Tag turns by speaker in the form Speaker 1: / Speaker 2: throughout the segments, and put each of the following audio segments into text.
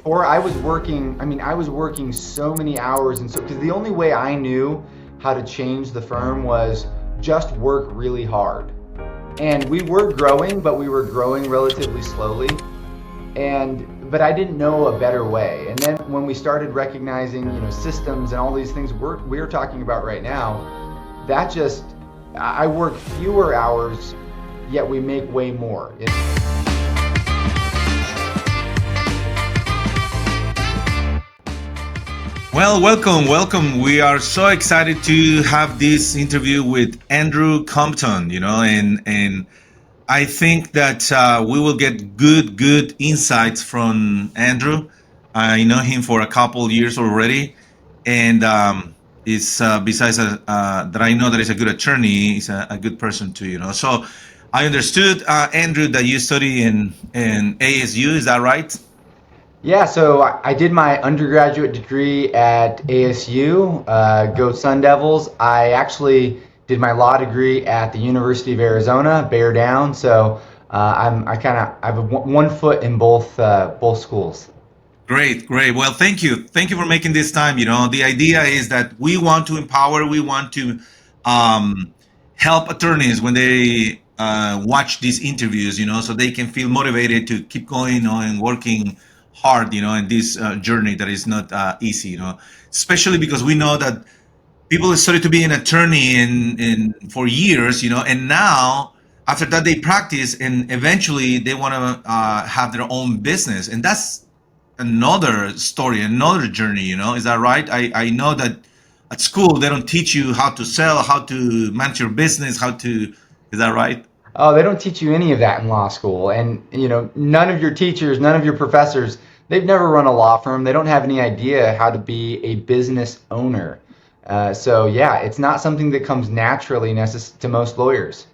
Speaker 1: before I was working, I was working so many hours, and so because the only way I knew how to change the firm was just work really hard. And we were growing, but we were growing relatively slowly. But I didn't know a better way. And then when we started recognizing, systems and all these things we're talking about right now, that just I work fewer hours, yet we make way more.
Speaker 2: Well, welcome. We are so excited to have this interview with Andrew Compton, and I think that we will get good insights from Andrew. I know him for a couple years already, and is besides that I know that he's a good attorney, he's a good person too, So I understood, Andrew, that you study in ASU. Is that right?
Speaker 1: Yeah, so I did my undergraduate degree at ASU, go Sun Devils. I actually did my law degree at the University of Arizona, Bear Down. So I have one foot in both schools.
Speaker 2: Great. Well, thank you for making this time. The idea is that we want to empower, we want to um, help attorneys when they watch these interviews, so they can feel motivated to keep going on and working hard, in this journey that is not easy, especially because we know that people started to be an attorney in for years, and now after that they practice and eventually they want to have their own business, and that's another story, another journey. Is that right? I know that at school they don't teach you how to sell, how to manage your business, how to. Is that right?
Speaker 1: Oh, they don't teach you any of that in law school. And, none of your teachers, none of your professors, they've never run a law firm. They don't have any idea how to be a business owner. So, yeah, it's not something that comes naturally to most lawyers.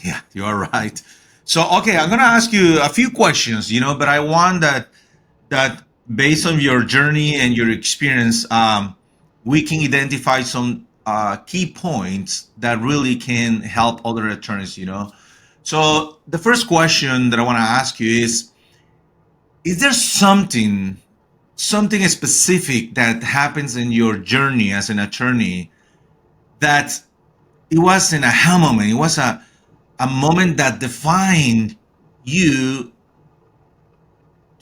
Speaker 2: Yeah, you are right. So, okay, I'm gonna ask you a few questions, but I want that based on your journey and your experience, we can identify some key points that really can help other attorneys. So the first question that I want to ask you is there something specific that happens in your journey as an attorney that it was an aha moment, it was a moment that defined you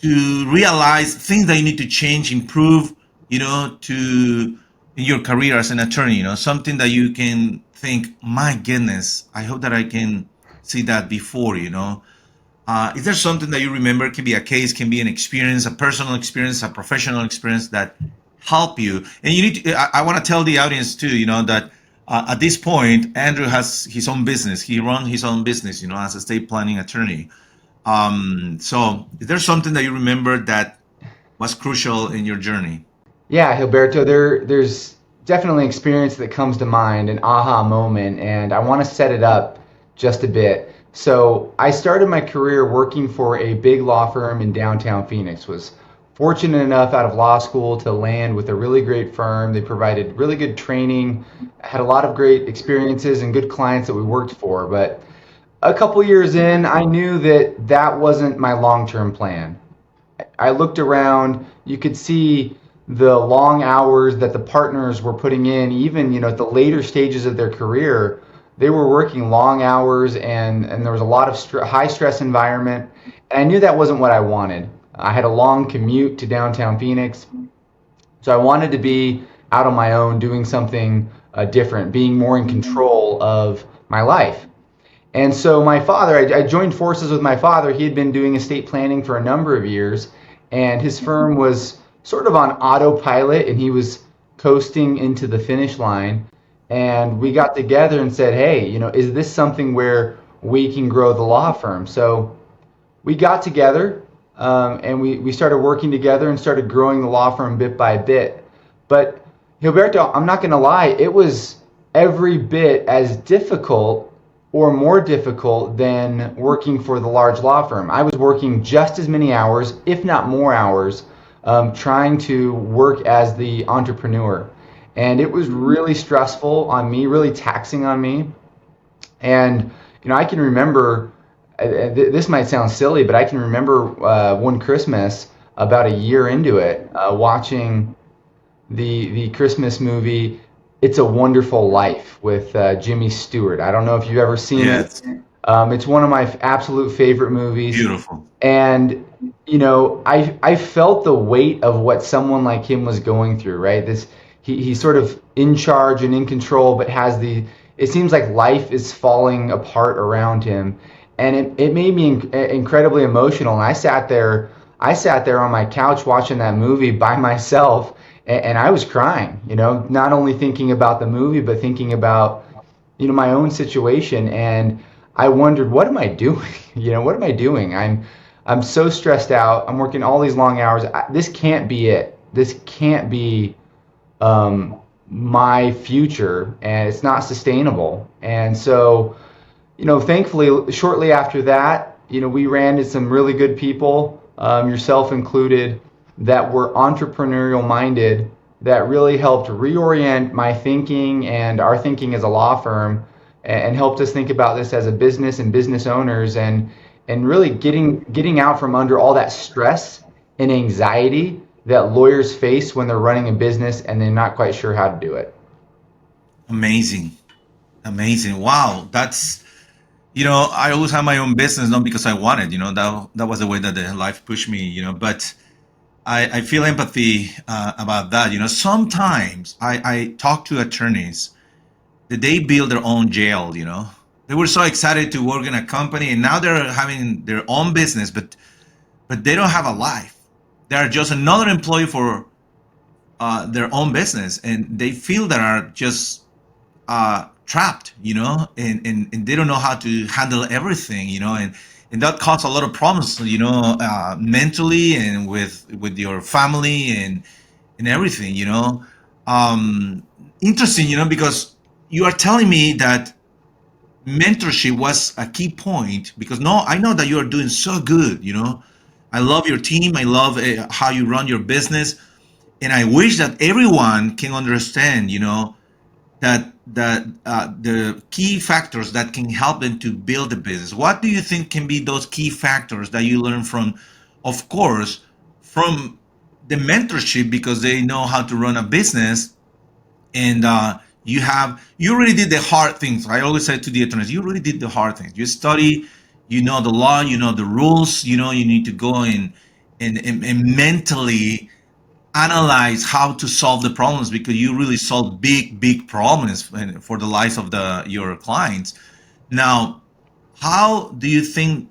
Speaker 2: to realize things that you need to change, improve, to in your career as an attorney, something that you can think, my goodness, I hope that I can see that before, is there something that you remember? It can be a case, can be an experience, a personal experience, a professional experience that help you. And you need to, I want to tell the audience too, that at this point, Andrew has his own business. He runs his own business, as a estate planning attorney. So is there something that you remember that was crucial in your journey?
Speaker 1: Yeah, Gilberto, there's definitely an experience that comes to mind, an aha moment, and I want to set it up just a bit. So I started my career working for a big law firm in downtown Phoenix. Was fortunate enough out of law school to land with a really great firm. They provided really good training, had a lot of great experiences and good clients that we worked for. But a couple years in, I knew that wasn't my long-term plan. I looked around, you could see the long hours that the partners were putting in, even, at the later stages of their career. They were working long hours, and there was a lot of high stress environment. And I knew that wasn't what I wanted. I had a long commute to downtown Phoenix. So I wanted to be out on my own, doing something different, being more in control of my life. And so my father, I joined forces with my father. He had been doing estate planning for a number of years, and his firm was sort of on autopilot, and he was coasting into the finish line. And we got together and said, hey, is this something where we can grow the law firm? So we got together, and we started working together and started growing the law firm bit by bit. But Gilberto, I'm not going to lie, it was every bit as difficult or more difficult than working for the large law firm. I was working just as many hours, if not more hours, trying to work as the entrepreneur. And it was really stressful on me, really taxing on me. And, I can remember, this might sound silly, but I can remember one Christmas, about a year into it, watching the Christmas movie "It's a Wonderful Life" with Jimmy Stewart. I don't know if you've ever seen it.
Speaker 2: Yes.
Speaker 1: It's one of my absolute favorite movies,
Speaker 2: Beautiful.
Speaker 1: and I felt the weight of what someone like him was going through. Right, he's sort of in charge and in control, but has the it seems like life is falling apart around him, and it made me incredibly emotional. And I sat there on my couch watching that movie by myself, and I was crying. Not only thinking about the movie, but thinking about my own situation. And I wondered, what am I doing? What am I doing? I'm so stressed out. I'm working all these long hours. This can't be it. This can't be my future, and it's not sustainable. And so, thankfully, shortly after that, we ran into some really good people, yourself included, that were entrepreneurial minded, that really helped reorient my thinking and our thinking as a law firm, and helped us think about this as a business and business owners, and really getting out from under all that stress and anxiety that lawyers face when they're running a business and they're not quite sure how to do it.
Speaker 2: Amazing. Amazing. Wow. I always had my own business, not because I wanted, that was the way that the life pushed me, but I feel empathy about that. Sometimes I talk to attorneys that they build their own jail, they were so excited to work in a company and now they're having their own business, but they don't have a life. They're just another employee for their own business, and they feel that are just trapped, and they don't know how to handle everything, and that causes a lot of problems, mentally and with your family and everything, Um, Interesting, because you are telling me that mentorship was a key point because no, I know that you are doing so good, I love your team. I love how you run your business, and I wish that everyone can understand, that the key factors that can help them to build a business. What do you think can be those key factors that you learn from, of course, from the mentorship because they know how to run a business, and you already did the hard things. I always say to the attorneys, you really did the hard things. You study, you know the law, you know the rules, you need to go and mentally analyze how to solve the problems because you really solve big problems for the lives of your clients. Now, how do you think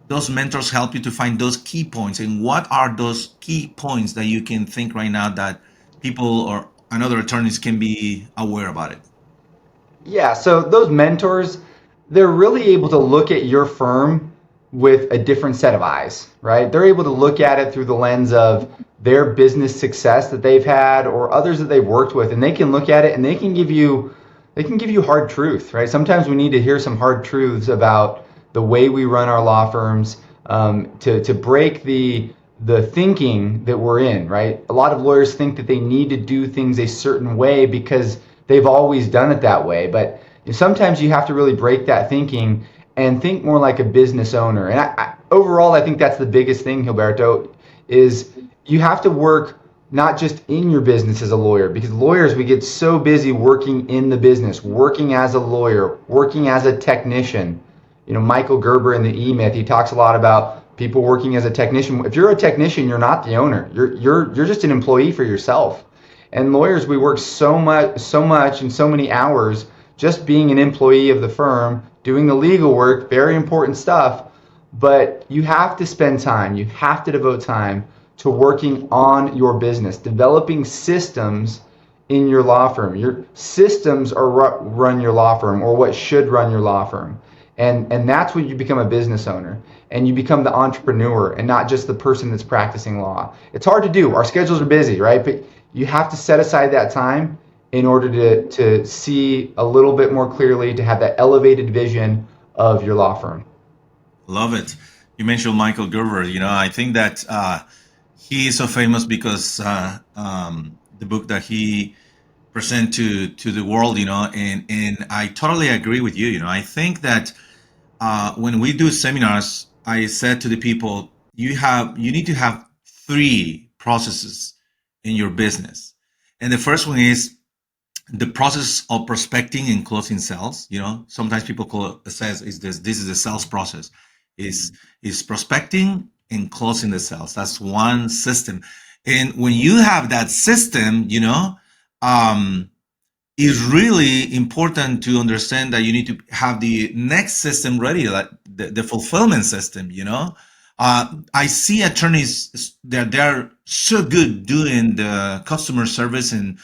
Speaker 2: those mentors help you to find those key points, and what are those key points that you can think right now that people or another attorneys can be aware about it?
Speaker 1: Yeah, so those mentors, they're really able to look at your firm with a different set of eyes, right? They're able to look at it through the lens of their business success that they've had or others that they've worked with, and they can look at it and they can give you hard truth, right? Sometimes we need to hear some hard truths about the way we run our law firms, to break the thinking that we're in, right? A lot of lawyers think that they need to do things a certain way because they've always done it that way. But sometimes you have to really break that thinking and think more like a business owner. And overall, I think that's the biggest thing, Gilberto, is you have to work not just in your business as a lawyer, because lawyers, we get so busy working in the business, working as a lawyer, working as a technician. Michael Gerber in the E-Myth, he talks a lot about people working as a technician. If you're a technician, you're not the owner. You're just an employee for yourself. And lawyers, we work so much and so many hours just being an employee of the firm, doing the legal work, very important stuff. But you have to spend time, you have to devote time to working on your business, developing systems in your law firm. Your systems are what run your law firm, or what should run your law firm. And that's when you become a business owner and you become the entrepreneur and not just the person that's practicing law. It's hard to do. Our schedules are busy, right? But you have to set aside that time in order to see a little bit more clearly, to have that elevated vision of your law firm.
Speaker 2: Love it. You mentioned Michael Gerber. I think that he is so famous because the book that he present to the world, and I totally agree with you. I think that when we do seminars, I said to the people, you need to have three processes in your business. And the first one is the process of prospecting and closing sales. Sometimes people call it sales is this is the sales process. Is is prospecting and closing the sales. That's one system. And when you have that system, um, it's really important to understand that you need to have the next system ready, like the fulfillment system. I see attorneys that they're so good doing the customer service and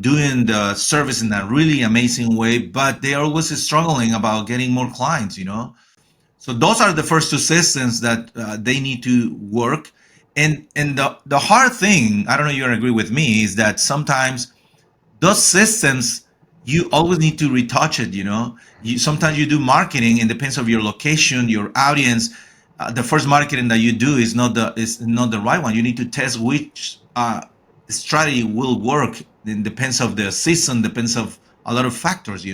Speaker 2: doing the service in a really amazing way, but they are always struggling about getting more clients. So those are the first two systems that they need to work. And the hard thing, I don't know if you agree with me, is that sometimes those systems you always need to retouch it. Sometimes you do marketing, and depends of your location, your audience. The first marketing that you do is not the right one. You need to test which strategy will work. It depends of the season, depends of a lot of factors.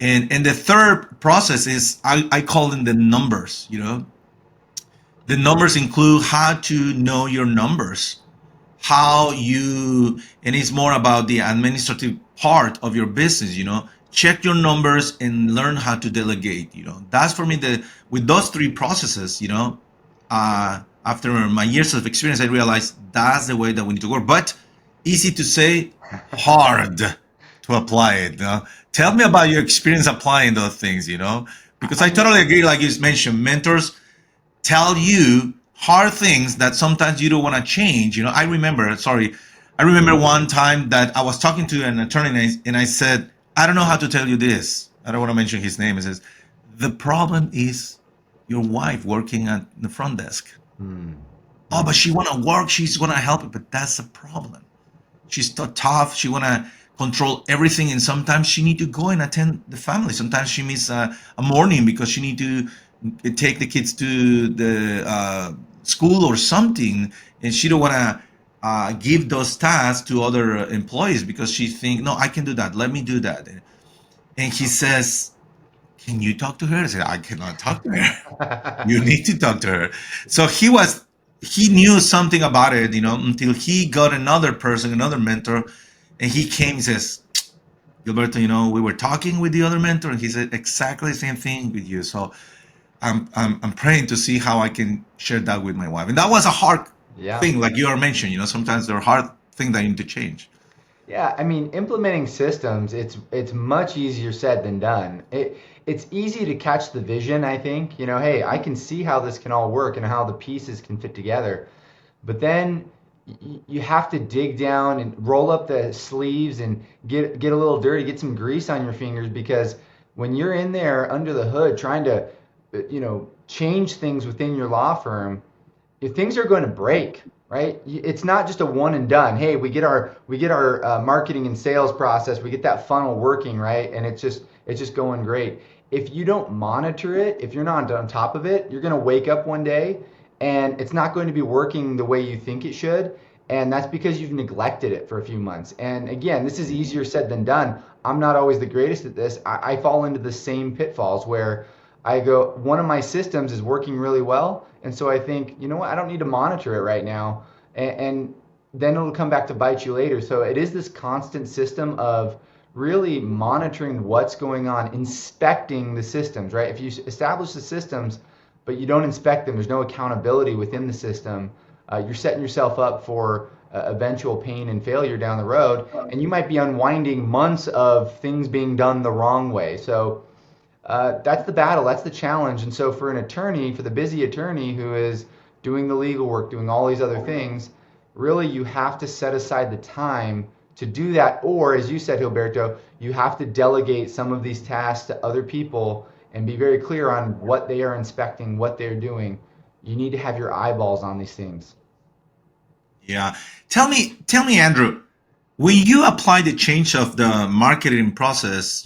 Speaker 2: And the third process is I call them the numbers. The numbers include how to know your numbers, and it's more about the administrative part of your business. Check your numbers and learn how to delegate. That's for me, with those three processes. After my years of experience, I realized that's the way that we need to work. But easy to say, hard to apply it. Tell me about your experience applying those things. Because
Speaker 1: I
Speaker 2: I
Speaker 1: mean,
Speaker 2: totally agree, like you mentioned, mentors tell you hard things that sometimes you don't want to change. I remember one time that I was talking to an attorney, and I said, I don't know how to tell you this. I don't want to mention his name. He says, the problem is your wife working at the front desk.
Speaker 1: hmm,
Speaker 2: Oh, but
Speaker 1: hmm.
Speaker 2: she want to work. She's going to help it. But that's the problem. She's so tough. She want to control everything. And sometimes she need to go and attend the family. Sometimes she miss a morning because she need to take the kids to the school or something, and she don't want to give those tasks to other employees because she think, no, I can do that, let me do that. And he says, can you talk to her? I said, I cannot talk to her. You need to talk to her. So he knew something about it, until he got another person, another mentor, and he came and says, Gilberto, we were talking with the other mentor, and he said exactly the same thing with you. So I'm praying to see how I can share that with my wife. And that was a hard
Speaker 1: Yeah.
Speaker 2: thing, like you are mentioning. Sometimes there are hard things that you need to change.
Speaker 1: Yeah, I mean, implementing systems, it's much easier said than done. It's easy to catch the vision, I think. Hey, I can see how this can all work and how the pieces can fit together. But then you have to dig down and roll up the sleeves and get a little dirty, get some grease on your fingers, because when you're in there under the hood trying to change things within your law firm, if things are going to break, right? It's not just a one and done. Hey, we get our marketing and sales process, we get that funnel working, right? And it's just going great. If you don't monitor it, if you're not on top of it, you're going to wake up one day and it's not going to be working the way you think it should. And that's because you've neglected it for a few months. And again, this is easier said than done. I'm not always the greatest at this. I fall into the same pitfalls where I go, one of my systems is working really well. And so I think, you know what, I don't need to monitor it right now. And then it'll come back to bite you later. So it is this constant system of really monitoring what's going on, inspecting the systems, right? If you establish the systems, but you don't inspect them, there's no accountability within the system, you're setting yourself up for eventual pain and failure down the road. And you might be unwinding months of things being done the wrong way. So that's the battle, that's the challenge. And so for an attorney, for the busy attorney who is doing the legal work, doing all these other things, really you have to set aside the time to do that. Or as you said, Gilberto, you have to delegate some of these tasks to other people and be very clear on what they are inspecting, what they're doing. You need to have your eyeballs on these things.
Speaker 2: Yeah. Tell me, Andrew, when you apply the change of the marketing process,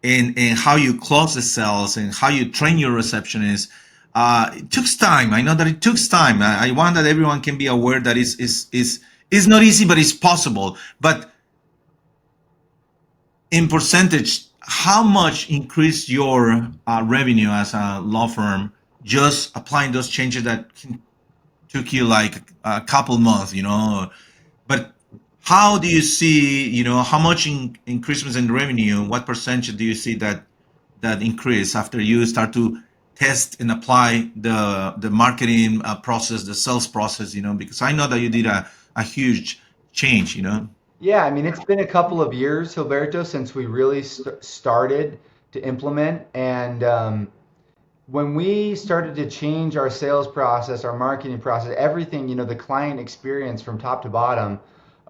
Speaker 2: and how you close the sales and how you train your receptionists, it took time. I know that it took time. I want that everyone can be aware that is not easy, but it's possible. But in percentage, how much increased your revenue as a law firm just applying those changes that can took you like a couple months, but how do you see, how much increases in revenue? What percentage do you see that increase after you start to test and apply the marketing process, the sales process? Because I know that you did a huge change.
Speaker 1: Yeah, I mean, it's been a couple of years, Gilberto, since we really started to implement. And when we started to change our sales process, our marketing process, everything, the client experience from top to bottom,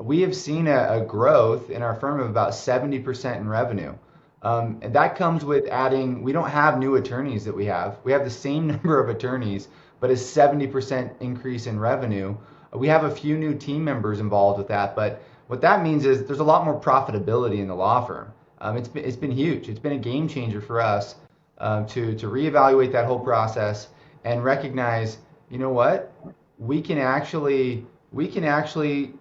Speaker 1: we have seen a growth in our firm of about 70% in revenue. And that comes with adding, we don't have new attorneys that we have. We have the same number of attorneys, but a 70% increase in revenue. We have a few new team members involved with that, but what that means is there's a lot more profitability in the law firm. It's been huge. It's been a game changer for us to reevaluate that whole process and recognize, you know what, we can actually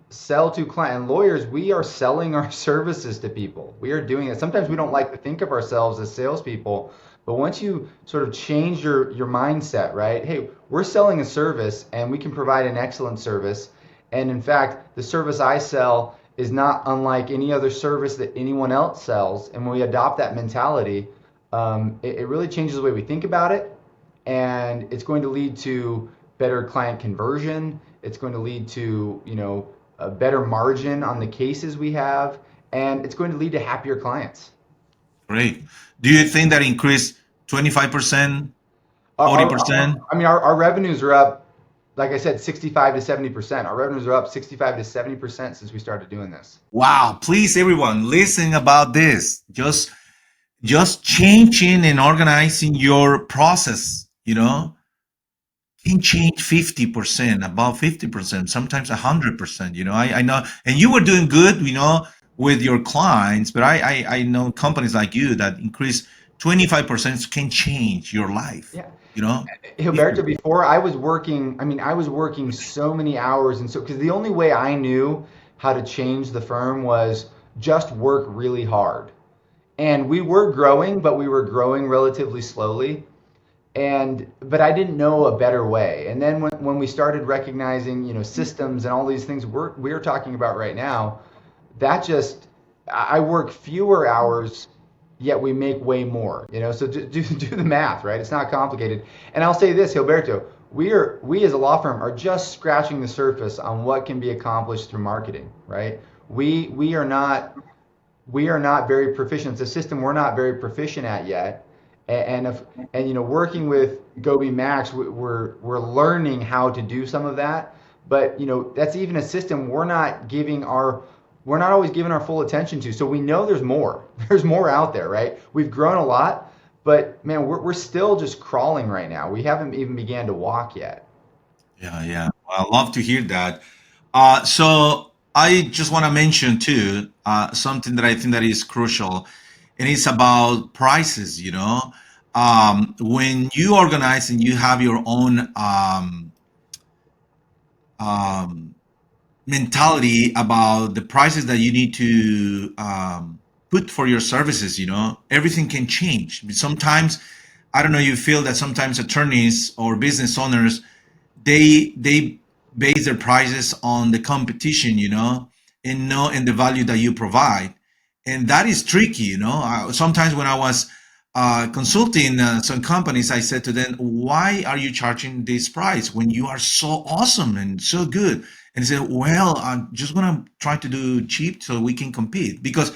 Speaker 1: sell to client and lawyers. We are selling our services to people. We are doing it. Sometimes we don't like to think of ourselves as salespeople, but once you sort of change your mindset, right? Hey, we're selling a service and we can provide an excellent service. And in fact, the service I sell is not unlike any other service that anyone else sells. And when we adopt that mentality, it really changes the way we think about it, and it's going to lead to better client conversion. It's going to lead to a better margin on the cases we have, and it's going to lead to happier clients.
Speaker 2: Great. Do you think that increased 25%,
Speaker 1: Our, our,
Speaker 2: 40%?
Speaker 1: I mean, our revenues are up, like I said, 65 to 70%. Our revenues are up 65 to 70% since we started doing this.
Speaker 2: Wow, please everyone listen about this. Just changing and organizing your process, can change 50%, about 50%, sometimes 100%. I know, and you were doing good, with your clients, but I know companies like you that increase 25% can change your life,
Speaker 1: Yeah.
Speaker 2: you know.
Speaker 1: Gilberto, before I was working so many hours, and so because the only way I knew how to change the firm was just work really hard. And we were growing, but we were growing relatively slowly. But I didn't know a better way. And then when we started recognizing, systems and all these things we're talking about right now, that just I work fewer hours, yet we make way more. So do the math, right? It's not complicated. And I'll say this, Gilberto, we as a law firm are just scratching the surface on what can be accomplished through marketing, right? We are not very proficient. It's a system we're not very proficient at yet. And working with Gobi Max, we're learning how to do some of that. But that's even a system we're not always giving our full attention to. So we know there's more. There's more out there, right? We've grown a lot, but man, we're still just crawling right now. We haven't even began to walk yet.
Speaker 2: Yeah, yeah. Well, I love to hear that. So I just want to mention too something that I think that is crucial, and it's about prices. When you organize and you have your own um, mentality about the prices that you need to put for your services, everything can change. Sometimes, I don't know, you feel that sometimes attorneys or business owners they base their prices on the competition, and the value that you provide, and that is tricky. Sometimes when I was consulting some companies, I said to them, "Why are you charging this price when you are so awesome and so good?" And they said, "Well, I'm just gonna try to do cheap so we can compete." Because,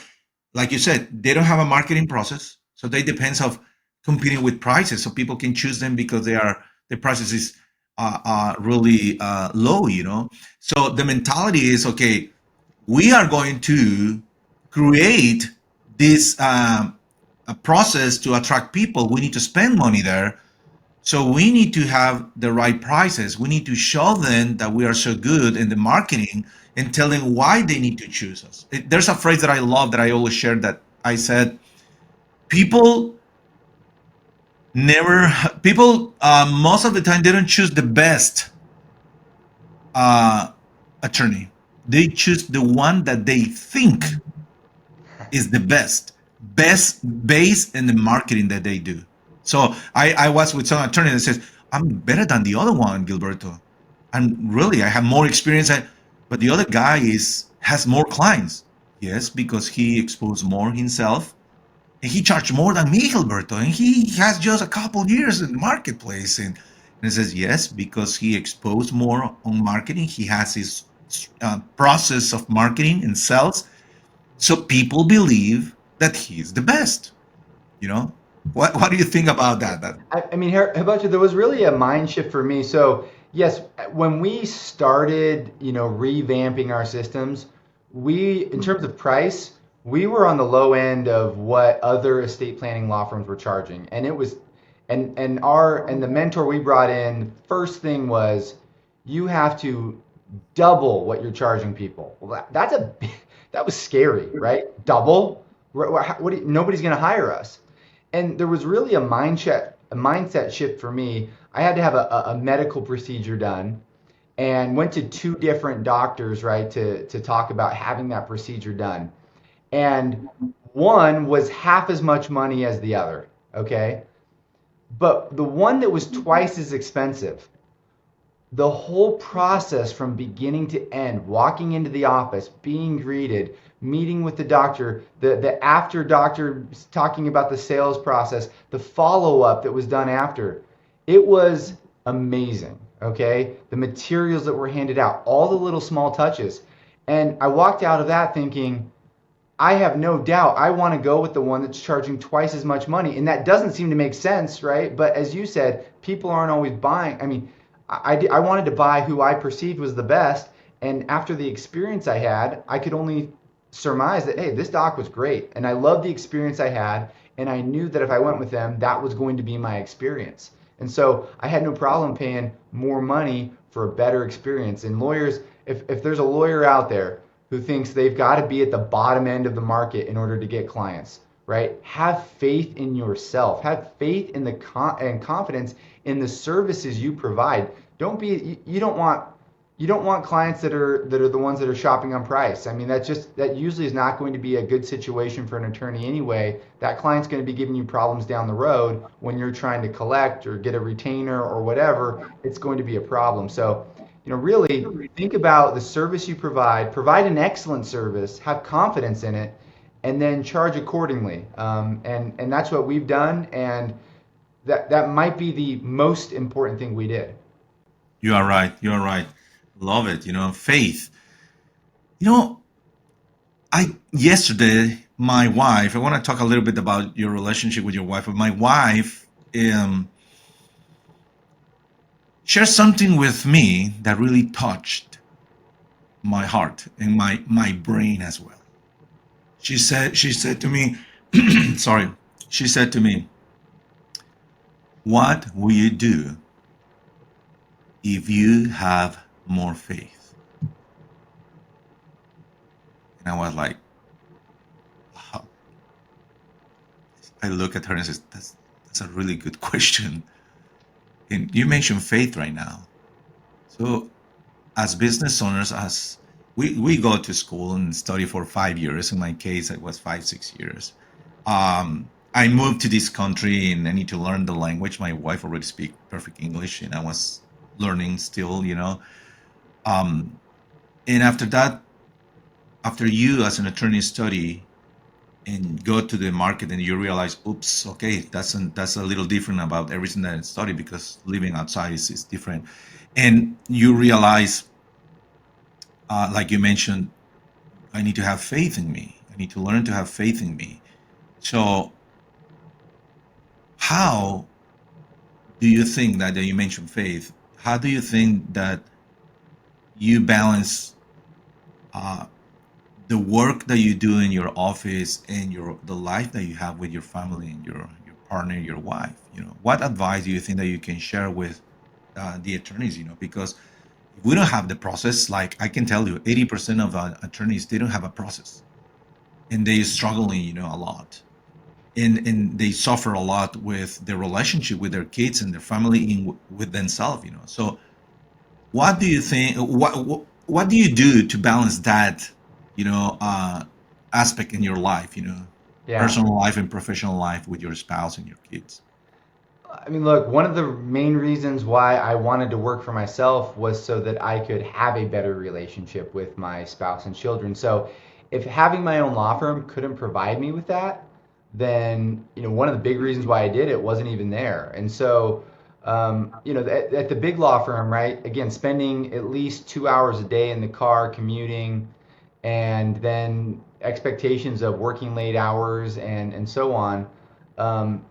Speaker 2: like you said, they don't have a marketing process, so they depends of competing with prices, so people can choose them because the prices is really low. So the mentality is, okay, we are going to create this a process to attract people. We need to spend money there, so we need to have the right prices. We need to show them that we are so good in the marketing and tell them why they need to choose us. There's a phrase that I love that I always share, that I said, people never people most of the time they don't choose the best uh, attorney. They choose the one that they think is the best based in the marketing that they do. So I was with some attorney that says, I'm better than the other one, Gilberto. And really, I have more experience. But the other guy has more clients. Yes, because he exposed more himself, and he charged more than me, Gilberto, and he has just a couple years in the marketplace. And it says yes, because he exposed more on marketing. He has his process of marketing and sales, so people believe that he's the best. You know, what do you think about that? That
Speaker 1: I mean, how about you? There was really a mind shift for me. So yes, when we started, revamping our systems, in terms of price, we were on the low end of what other estate planning law firms were charging, and it was, and the mentor we brought in, first thing was, you have to double what you're charging people. Well, that was scary, right? Double? Nobody's going to hire us. And there was really a mindset shift for me. I had to have a medical procedure done and went to two different doctors, right, to talk about having that procedure done. And one was half as much money as the other, okay? But the one that was twice as expensive, the whole process from beginning to end, walking into the office, being greeted, meeting with the doctor, the after doctor talking about the sales process, the follow up that was done after, it was amazing. Okay, the materials that were handed out, all the little small touches, and I walked out of that thinking, I have no doubt I want to go with the one that's charging twice as much money. And that doesn't seem to make sense, right? But as you said, people aren't always buying. I mean, I wanted to buy who I perceived was the best. And after the experience I had, I could only surmise that, hey, this doc was great. And I loved the experience I had. And I knew that if I went with them, that was going to be my experience. And so I had no problem paying more money for a better experience. And lawyers, if there's a lawyer out there who thinks they've got to be at the bottom end of the market in order to get clients, right? Have faith in yourself. Have faith in and confidence in the services you provide. Don't be you don't want clients that are the ones that are shopping on price. I mean, that usually is not going to be a good situation for an attorney anyway. That client's going to be giving you problems down the road when you're trying to collect or get a retainer or whatever. It's going to be a problem. So, really think about the service you provide an excellent service, have confidence in it, and then charge accordingly. And that's what we've done, and that might be the most important thing we did.
Speaker 2: you are right. You are right. Love it. Faith. You know, I yesterday my wife. I want to talk a little bit about your relationship with your wife. But my wife shared something with me that really touched my heart and my brain as well. She said to me, sorry. She said to me, "What will you do if you have more faith?" And I was like, "Wow." I look at her and says, "That's a really good question." And you mentioned faith right now. So as business owners, as we go to school and study for 5 years. In my case, it was 5, 6 years. I moved to this country and I need to learn the language. My wife already speaks perfect English, and I was learning still. Um, and after that, after you as an attorney study and go to the market and you realize, oops, okay, that's a little different about everything that I studied, because living outside is different. And you realize, like you mentioned, I need to have faith in me. I need to learn to have faith in me. So how do you think that you mentioned faith? How do you think that you balance uh, the work that you do in your office and the life that you have with your family and your partner, your wife? What advice do you think that you can share with the attorneys? Because if we don't have the process, like I can tell you, 80% of attorneys, they don't have a process, and they struggling, a lot, and they suffer a lot with their relationship with their kids and their family with themselves. So what do you think? What do you do to balance that? Aspect in your life.
Speaker 1: Yeah.
Speaker 2: Personal life and professional life with your spouse and your kids.
Speaker 1: I mean, look, one of the main reasons why I wanted to work for myself was so that I could have a better relationship with my spouse and children. So, if having my own law firm couldn't provide me with that, then, one of the big reasons why I did it wasn't even there. And so, at the big law firm, right, again, spending at least 2 hours a day in the car commuting, and then expectations of working late hours and so on.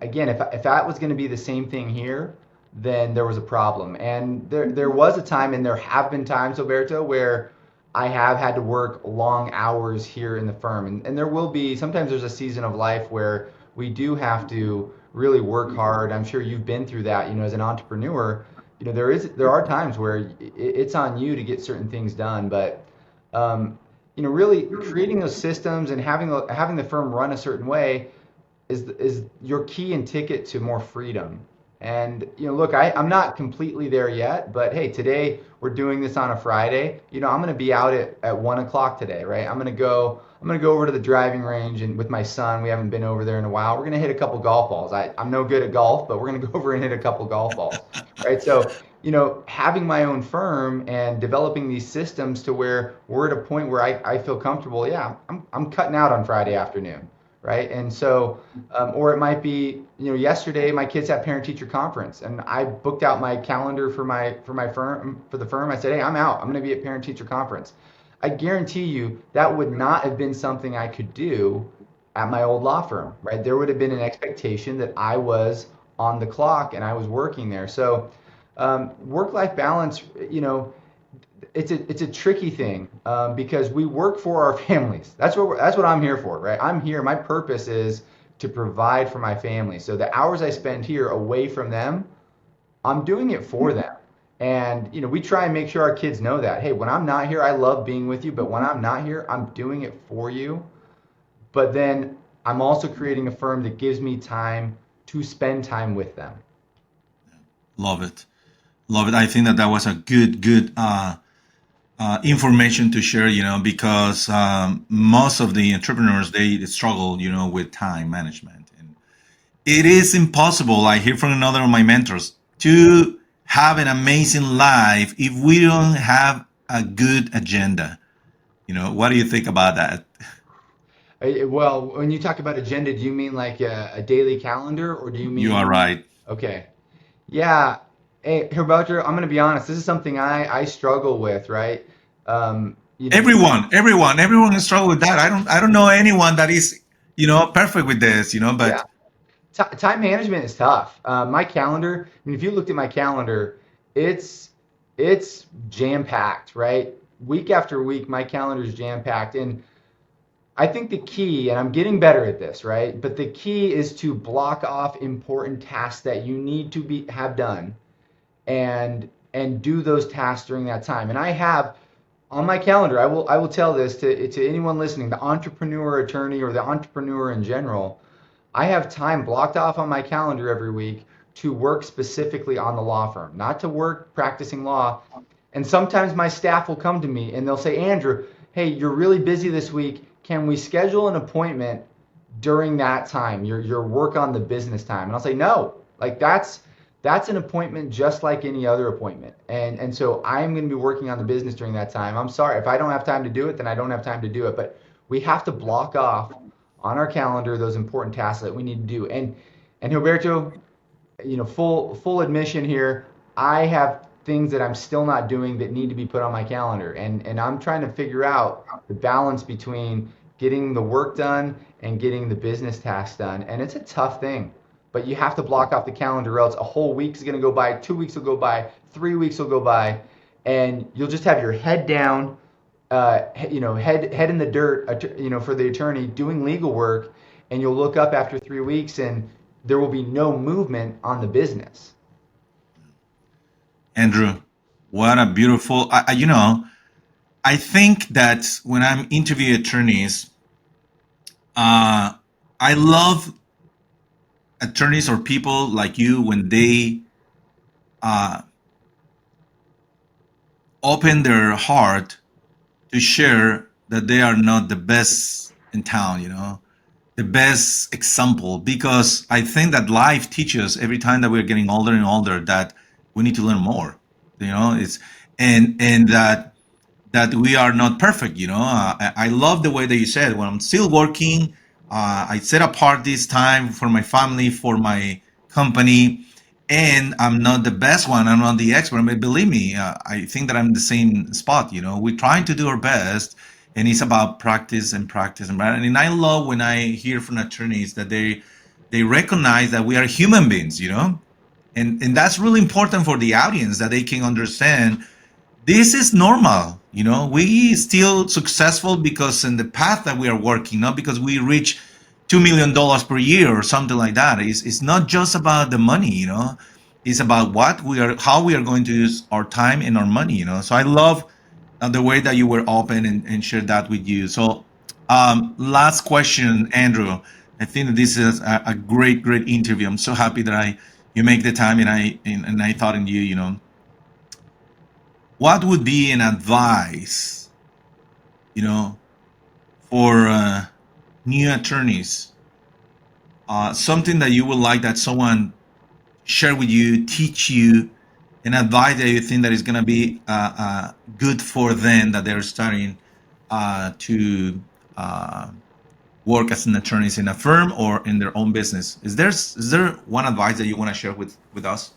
Speaker 1: Again, if that was going to be the same thing here, then there was a problem. And there was a time, and there have been times, Alberto, where I have had to work long hours here in the firm. And there will be, sometimes there's a season of life where we do have to really work hard. I'm sure you've been through that, as an entrepreneur. There are times where it's on you to get certain things done, but um, really creating those systems and having the firm run a certain way is your key and ticket to more freedom. And look, I'm not completely there yet, but hey, today we're doing this on a Friday. I'm gonna be out at 1 o'clock today, right? I'm gonna go over to the driving range and with my son. We haven't been over there in a while. We're gonna hit a couple golf balls. I'm no good at golf, but we're gonna go over and hit a couple golf balls, right? So, having my own firm and developing these systems to where we're at a point where I feel comfortable, yeah, I'm cutting out on Friday afternoon, right? And so, or it might be, yesterday my kids had parent teacher conference, and I booked out my calendar for my firm for the firm. I said, hey, I'm out. I'm going to be at parent teacher conference. I guarantee you that would not have been something I could do at my old law firm, right? There would have been an expectation that I was on the clock and I was working there. So, work-life balance, it's a tricky thing, because we work for our families. That's what I'm here for, right? I'm here. My purpose is to provide for my family. So the hours I spend here away from them, I'm doing it for them. And we try and make sure our kids know that. Hey, when I'm not here, I love being with you, but when I'm not here, I'm doing it for you. But then I'm also creating a firm that gives me time to spend time with them.
Speaker 2: Love it. Love it. I think that that was a good information to share, because most of the entrepreneurs, they struggle, with time management. And it is impossible, I hear from another of my mentors, to have an amazing life if we don't have a good agenda. What do you think about that?
Speaker 1: Well, when you talk about agenda, do you mean like a daily calendar, or do you
Speaker 2: You are
Speaker 1: mean,
Speaker 2: right.
Speaker 1: okay? Yeah. Hey, Herbotra, I'm gonna be honest. This is something I struggle with, right? Because
Speaker 2: Everyone has struggled with that. I don't know anyone that is, perfect with this,
Speaker 1: yeah,
Speaker 2: but
Speaker 1: time management is tough. My calendar. I mean, if you looked at my calendar, it's it's jam packed, right? Week after week, my calendar is jam packed, and I think the key, and I'm getting better at this, right? But the key is to block off important tasks that you need to be have done, and do those tasks during that time. And I have on my calendar, I will tell this to anyone listening, the entrepreneur attorney or the entrepreneur in general. I have time blocked off on my calendar every week to work specifically on the law firm, not to work practicing law. And sometimes my staff will come to me and they'll say, Andrew, hey, you're really busy this week. Can we schedule an appointment during that time, your work on the business time? And I'll say, no, like that's an appointment just like any other appointment. And so I'm going to be working on the business during that time. I'm sorry if I don't have time to do it, then I don't have time to do it. But we have to block off on our calendar those important tasks that we need to do. And Gilberto, full admission here, I have things that I'm still not doing that need to be put on my calendar, and I'm trying to figure out the balance between getting the work done and getting the business tasks done, and it's a tough thing. But you have to block off the calendar, or else a whole week is going to go by, 2 weeks will go by, 3 weeks will go by, and you'll just have your head down, head in the dirt, for the attorney doing legal work, and you'll look up after 3 weeks and there will be no movement on the business.
Speaker 2: Andrew, what a beautiful, I think that when I'm interviewing attorneys, uh, I love attorneys or people like you when they uh, open their heart to share that they are not the best in town. the best example, because I think that life teaches every time that we're getting older and older that we need to learn more. It's and that we are not perfect. I love the way that you said, when I'm still working, I set apart this time for my family, for my company, and I'm not the best one. I'm not the expert, but believe me, I think that I'm in the same spot. We're trying to do our best, and it's about practice and practice and practice. And I love when I hear from attorneys that they recognize that we are human beings. And that's really important for the audience, that they can understand this is normal. We still successful because in the path that we are working, not because we reach $2 million per year or something like that. It's not just about the money. It's about how we are going to use our time and our money. So I love the way that you were open and shared that with you. So last question, Andrew. I think that this is a great interview. I'm so happy that you make the time, and I thought in you. What would be an advice, you know, for new attorneys? Something that you would like that someone share with you, teach you, an advice that you think that is going to be good for them that they're starting to work as an attorney in a firm or in their own business. Is there one advice that you want to share with us?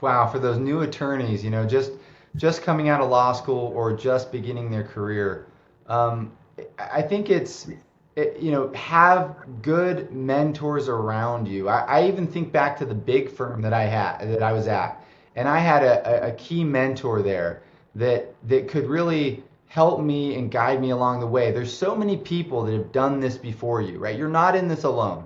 Speaker 1: Wow, for those new attorneys, just coming out of law school or just beginning their career, um, I think have good mentors around you. I even think back to the big firm that I was at, and I had a key mentor there that could really help me and guide me along the way. There's so many people that have done this before you, right? You're not in this alone.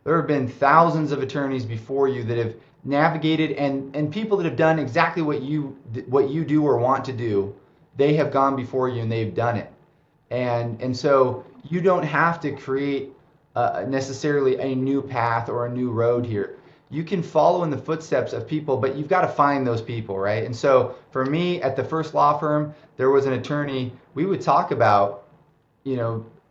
Speaker 1: There have been thousands of attorneys before you that have navigated, and people that have done exactly what you do or want to do. They have gone before you and they've done it. And so you don't have to create necessarily a new path or a new road here. You can follow in the footsteps of people, but you've got to find those people, right? And so for me, at the first law firm, there was an attorney. We would talk about,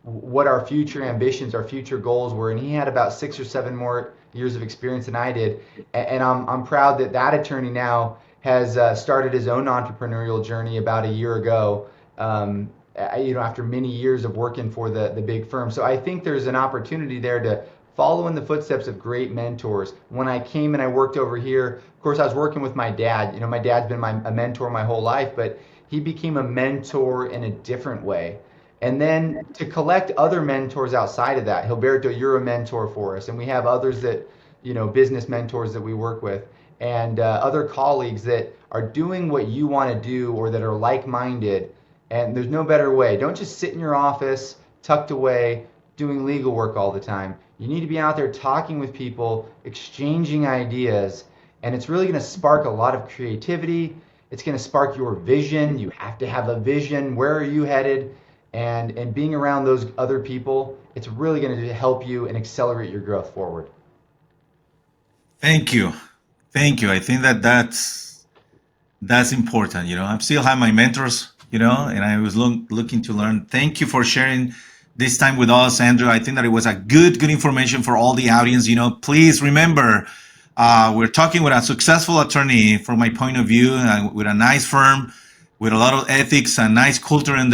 Speaker 1: what our future ambitions, our future goals were, and he had about 6 or 7 more years of experience than I did. And I'm proud that that attorney now has started his own entrepreneurial journey about a year ago. After many years of working for the big firm. So I think there's an opportunity there to follow in the footsteps of great mentors. When I came and I worked over here, of course, I was working with my dad. My dad's been a mentor my whole life, but he became a mentor in a different way. And then to collect other mentors outside of that, Gilberto, you're a mentor for us, and we have others that, business mentors that we work with, and other colleagues that are doing what you want to do or that are like-minded. And there's no better way. Don't just sit in your office, tucked away, doing legal work all the time. You need to be out there talking with people, exchanging ideas, and it's really going to spark a lot of creativity. It's going to spark your vision. You have to have a vision. Where are you headed? And being around those other people, it's really going to help you and accelerate your growth forward.
Speaker 2: Thank you. Thank you. I think that's important. I still have my mentors, and I was looking to learn. Thank you for sharing this time with us, Andrew. I think that it was a good information for all the audience. Please remember, we're talking with a successful attorney from my point of view, with a nice firm, with a lot of ethics and nice culture in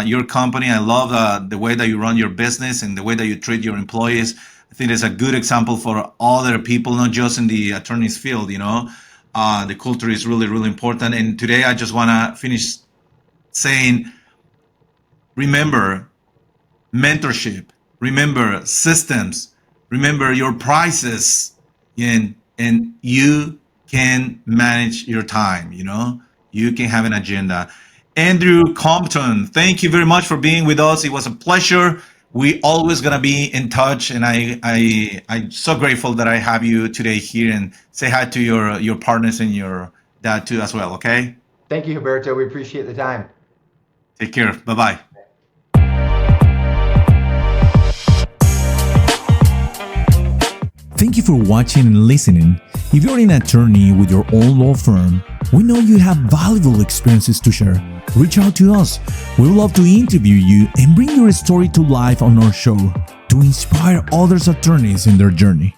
Speaker 2: your company. I love the way that you run your business and the way that you treat your employees. I think it's a good example for other people, not just in the attorney's field. The culture is really important. And today I just want to finish saying, remember mentorship, remember systems, remember your prices, and you can manage your time. You can have an agenda. Andrew Compton, thank you very much for being with us. It was a pleasure. We always gonna be in touch, and I'm so grateful that I have you today here, and say hi to your partners and your dad too as well. Okay.
Speaker 1: Thank you, Gilberto. We appreciate the time.
Speaker 2: Take care. Bye bye.
Speaker 3: Thank you for watching and listening. If you're an attorney with your own law firm, we know you have valuable experiences to share. Reach out to us. We would love to interview you and bring your story to life on our show to inspire others attorneys in their journey.